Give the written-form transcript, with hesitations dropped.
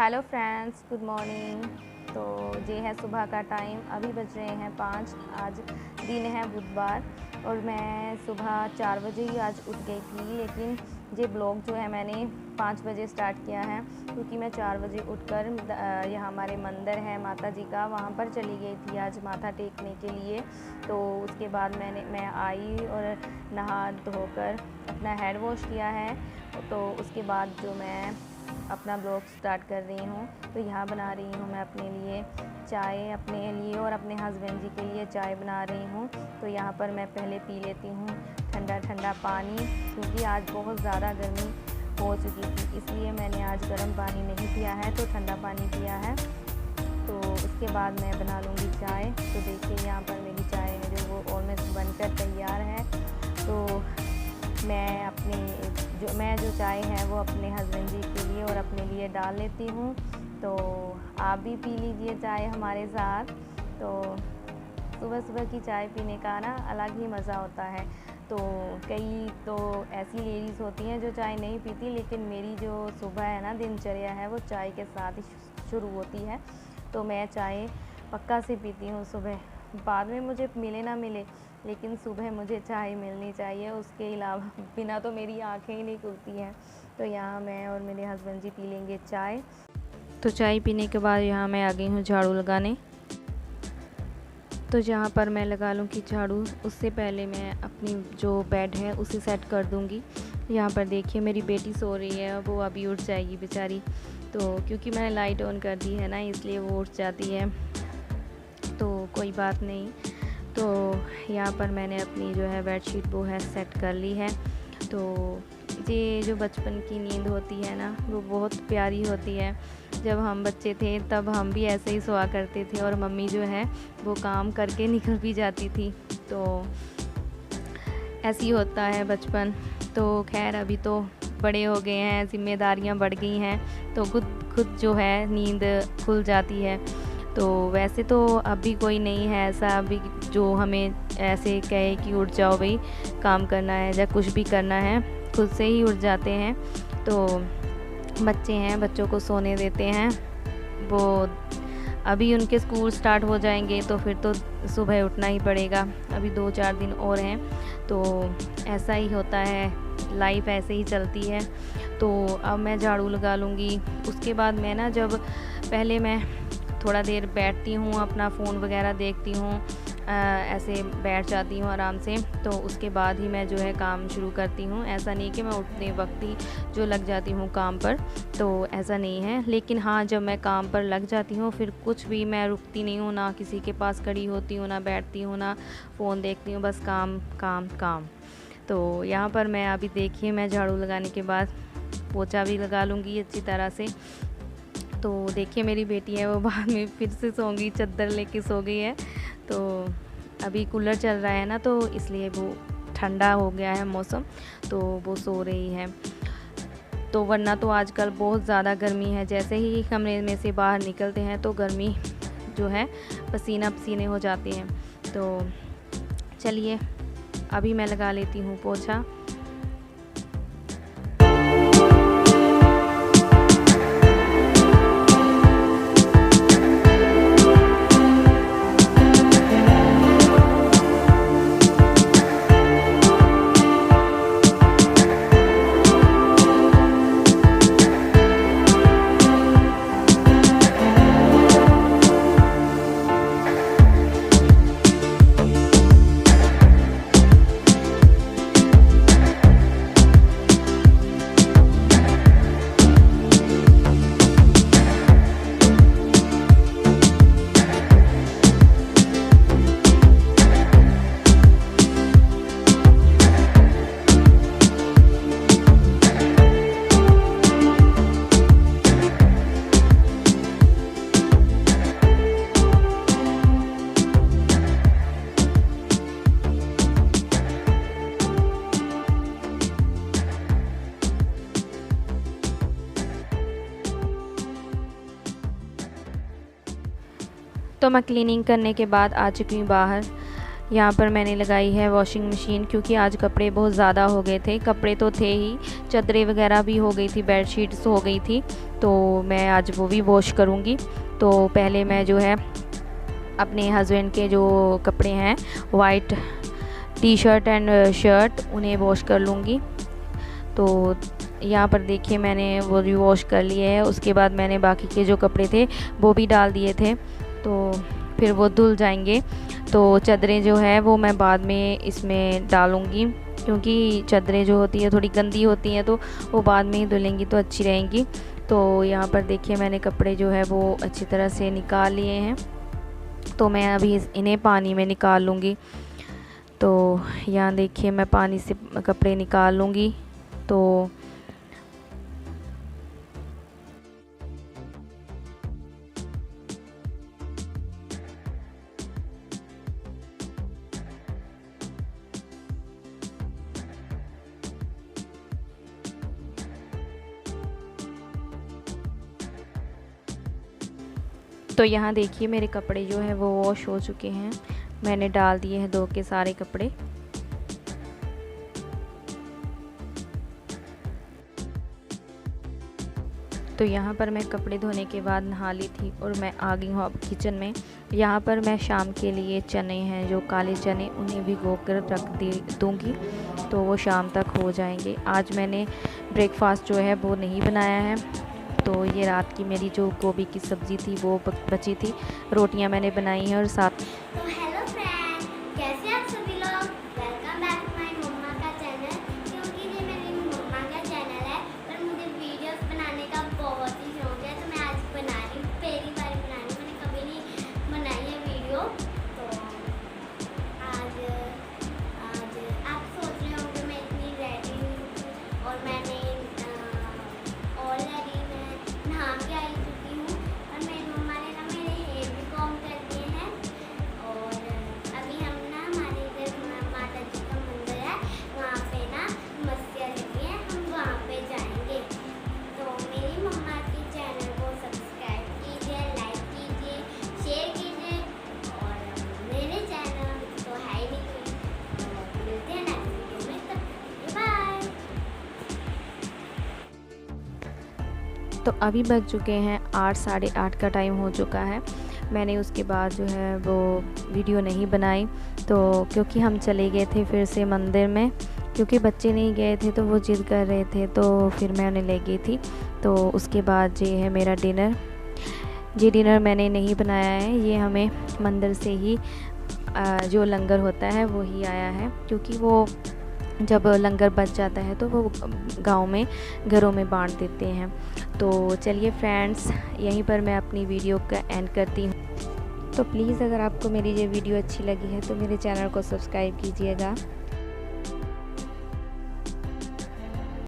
Hello friends, good morning. तो ये है सुबह का टाइम, अभी बज रहे हैं 5। आज दिन है बुधवार और मैं सुबह 4 बजे ही आज उठ गई थी। लेकिन ये ब्लॉग जो है मैंने 5 बजे स्टार्ट किया है, क्योंकि मैं 4 बजे उठकर यहाँ हमारे मंदिर है माता जी का, वहाँ पर चली गई थी आज माथा टेकने के लिए। तो उसके बाद मैं आई और नहा धोकर अपना हेड वॉश किया है। तो उसके बाद जो मैं अपना ब्लॉग स्टार्ट कर रही हूँ। तो यहाँ बना रही हूँ मैं अपने लिए चाय, अपने लिए और अपने हस्बैंड जी के लिए चाय बना रही हूँ। तो यहाँ पर मैं पहले पी लेती हूँ ठंडा ठंडा पानी, क्योंकि आज बहुत ज़्यादा गर्मी हो चुकी थी, इसलिए मैंने आज गर्म पानी नहीं पिया है, तो ठंडा पानी पिया है। तो उसके बाद मैं बना लूँगी चाय। तो देखिए यहाँ पर मेरी चाय है जो वो ऑलमोस्ट बनकर तैयार है। तो मैं जो चाय है वो अपने हस्बैंड जी के लिए और अपने लिए डाल लेती हूँ। तो आप भी पी लीजिए चाय हमारे साथ। तो सुबह सुबह की चाय पीने का ना अलग ही मज़ा होता है। तो कई तो ऐसी लेडीज़ होती हैं जो चाय नहीं पीती, लेकिन मेरी जो सुबह है ना, दिनचर्या है, वो चाय के साथ ही शुरू होती है। तो मैं चाय पक्का से पीती हूँ सुबह, बाद में मुझे मिले ना मिले, लेकिन सुबह मुझे चाय मिलनी चाहिए। उसके अलावा बिना तो मेरी आंखें ही नहीं खुलती हैं। तो यहाँ मैं और मेरे हस्बैंड जी पी लेंगे चाय। तो चाय पीने के बाद यहाँ मैं आ गई हूँ झाड़ू लगाने। तो जहाँ पर मैं लगा लूँगी झाड़ू, उससे पहले मैं अपनी जो बेड है उसे सेट कर दूँगी। यहाँ पर देखिए मेरी बेटी सो रही है, वो अभी उठ जाएगी बेचारी। तो क्योंकि मैंने लाइट ऑन कर दी है ना, इसलिए वो उठ जाती है, तो कोई बात नहीं। तो यहाँ पर मैंने अपनी जो है बेडशीट वो है सेट कर ली है। तो ये जो बचपन की नींद होती है ना, वो बहुत प्यारी होती है। जब हम बच्चे थे तब हम भी ऐसे ही सोया करते थे, और मम्मी जो है वो काम करके निकल भी जाती थी। तो ऐसी होता है बचपन। तो खैर अभी तो बड़े हो गए हैं, जिम्मेदारियां बढ़ गई हैं, तो खुद जो है नींद खुल जाती है। तो वैसे तो अभी कोई नहीं है ऐसा अभी जो हमें ऐसे कहे कि उठ जाओ भाई, काम करना है या कुछ भी करना है, खुद से ही उठ जाते हैं। तो बच्चे हैं, बच्चों को सोने देते हैं। वो अभी उनके स्कूल स्टार्ट हो जाएंगे तो फिर तो सुबह उठना ही पड़ेगा। अभी 2-4 दिन और हैं, तो ऐसा ही होता है, लाइफ ऐसे ही चलती है। तो अब मैं झाड़ू लगा लूँगी। उसके बाद मैं ना, जब पहले मैं थोड़ा देर बैठती हूँ, अपना फ़ोन वगैरह देखती हूँ, ऐसे बैठ जाती हूँ आराम से। तो उसके बाद ही मैं जो है काम शुरू करती हूँ। ऐसा नहीं कि मैं उठने वक्त ही जो लग जाती हूँ काम पर, तो ऐसा नहीं है। लेकिन हाँ, जब मैं काम पर लग जाती हूँ फिर कुछ भी मैं रुकती नहीं हूँ, ना किसी के पास खड़ी होती हूँ, ना बैठती हूँ, ना फ़ोन देखती हूँ, बस काम काम काम। तो यहाँ पर मैं अभी देखिए, मैं झाड़ू लगाने के बाद पोछा भी लगा लूँगी अच्छी तरह से। तो देखिए मेरी बेटी है वो बाद में फिर से सो गई, चादर लेके सो गई है। तो अभी कूलर चल रहा है ना, तो इसलिए वो ठंडा हो गया है मौसम, तो वो सो रही है। तो वरना तो आजकल बहुत ज़्यादा गर्मी है, जैसे ही कमरे में से बाहर निकलते हैं तो गर्मी जो है पसीना पसीने हो जाते हैं। तो चलिए अभी मैं लगा लेती हूँ पोछा। तो मैं क्लीनिंग करने के बाद आ चुकी हूँ बाहर। यहाँ पर मैंने लगाई है वॉशिंग मशीन, क्योंकि आज कपड़े बहुत ज़्यादा हो गए थे। कपड़े तो थे ही, चादरें वगैरह भी हो गई थी, बेडशीट्स हो गई थी, तो मैं आज वो भी वॉश करूँगी। तो पहले मैं जो है अपने हस्बैंड के जो कपड़े हैं, white T shirt and shirt, उन्हें वॉश कर लूँगी। तो यहाँ पर देखिए मैंने वो भी वॉश कर लिए है। उसके बाद मैंने बाकी के जो कपड़े थे वो भी डाल दिए थे, तो फिर वो धुल जाएंगे। तो चादरें जो है वो मैं बाद में इसमें डालूँगी, क्योंकि चादरें जो होती है थोड़ी गंदी होती हैं, तो वो बाद में ही धुलेंगी तो अच्छी रहेंगी। तो यहाँ पर देखिए मैंने कपड़े जो है वो अच्छी तरह से निकाल लिए हैं, तो मैं अभी इन्हें पानी में निकाल लूँगी। तो यहाँ देखिए मैं पानी से कपड़े निकाल लूँगी। तो यहाँ देखिए मेरे कपड़े जो है वो वॉश हो चुके हैं। मैंने डाल दिए हैं धो के सारे कपड़े। तो यहाँ पर मैं कपड़े धोने के बाद नहा ली थी और मैं आ गई हूँ अब किचन में। यहाँ पर मैं शाम के लिए चने हैं जो काले चने, उन्हें भिगो कर रख दूँगी, तो वो शाम तक हो जाएंगे। आज मैंने ब्रेकफास्ट जो है वो नहीं बनाया है। तो ये रात की मेरी जो गोभी की सब्ज़ी थी वो बची थी, रोटियां मैंने बनाई हैं और साथ। तो हेलो फ्रेंड, कैसे आप सभी लोग? वेलकम बैक टू माय मम्मा का चैनल। क्योंकि ये मेरी मम्मा का चैनल है, पर मुझे वीडियोस बनाने का बहुत ही शौक है, तो मैं आज बना रही हूँ। पहली बार बना रही हूँ, मैंने कभी नहीं बनाई है वीडियो। तो आज आप सोच रहे होंगे मैं इतनी रेडी हूँ और मैंने ऑलरेडी मैं नहा के आई चुकी हूँ, और मेरी मम्मा ने ना मेरे हेयर भी कॉम कर दिए हैं। और अभी हम ना हमारे इधर माता जी का मंदिर है, वहाँ पे ना मस्तियाँ लगी है, हम वहाँ पे जाएंगे। तो मेरी मम्मा के चैनल को सब्सक्राइब कीजिए, लाइक कीजिए, शेयर कीजिए, और मेरे चैनल तो है ही नहीं कोई। तो मिलते हैं नेक्स्ट वीडियो में, तब तक के लिए बाय। तो अभी बज चुके हैं 8, साढ़े 8 का टाइम हो चुका है। मैंने उसके बाद जो है वो वीडियो नहीं बनाई, तो क्योंकि हम चले गए थे फिर से मंदिर में, क्योंकि बच्चे नहीं गए थे तो वो जिद कर रहे थे, तो फिर मैं उन्हें ले गई थी। तो उसके बाद ये है मेरा डिनर। ये डिनर मैंने नहीं बनाया है, ये हमें मंदिर से ही जो लंगर होता है वो ही आया है, क्योंकि वो जब लंगर बच जाता है तो वो गांव में घरों में बांट देते हैं। तो चलिए फ्रेंड्स, यहीं पर मैं अपनी वीडियो का एंड करती हूँ। तो प्लीज़ अगर आपको मेरी ये वीडियो अच्छी लगी है तो मेरे चैनल को सब्सक्राइब कीजिएगा,